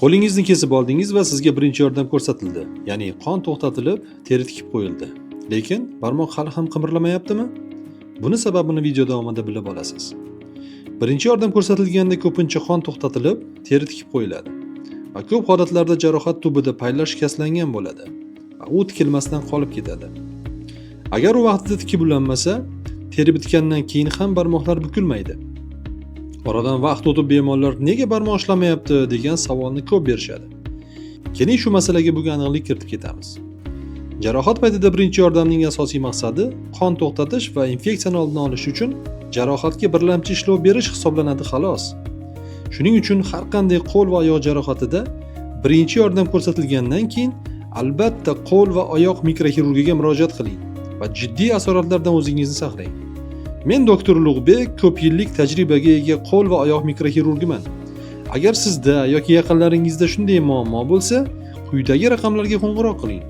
Qo'lingizni kesib oldingiz va sizga birinchi yordam ko'rsatildi. Ya'ni qon to'xtatilib, teri tikib qo'yildi. Lekin barmoq hali ham qimirlamayaptimi? Buni sababini video davomida bilib olasiz. Birinchi yordam ko'rsatilganda ko'pincha qon to'xtatilib, teri tikib qo'yiladi. Va ko'p holatlarda jarohat tubida paylar shikastlangan bo'ladi va u tikilmasdan qolib ketadi. Agar u vaqtida tikib ulanmasa, teri bitgandan keyin ham barmoqlar bukilmaydi. Oradan vaqt o'tib bemorlar nega barmoq ishlamayapti degan savolni ko'p berishadi. Keling shu masalaga bugun aniqlik kiritib ketamiz. Jarohat paytida birinchi yordamning asosiy maqsadi qon to'xtatish va infeksiyani oldini olish uchun jarohatga birlamchi ishlov berish hisoblanadi xolos. Shuning uchun har qanday qo'l va oyoq jarohatida birinchi yordam ko'rsatilgandan keyin albatta qo'l va oyoq mikroxirurgiyaga murojaat qiling va jiddiy asoratlardan o'zingizni saqlang. Men doktor Ulug'bek, ko'p yillik tajribaga ega qo'l va oyoq mikroxirurgiman. Agar sizda yoki yaqinlaringizda shunday muammo bo'lsa, quyidagi raqamlarga qo'ng'iroq qiling.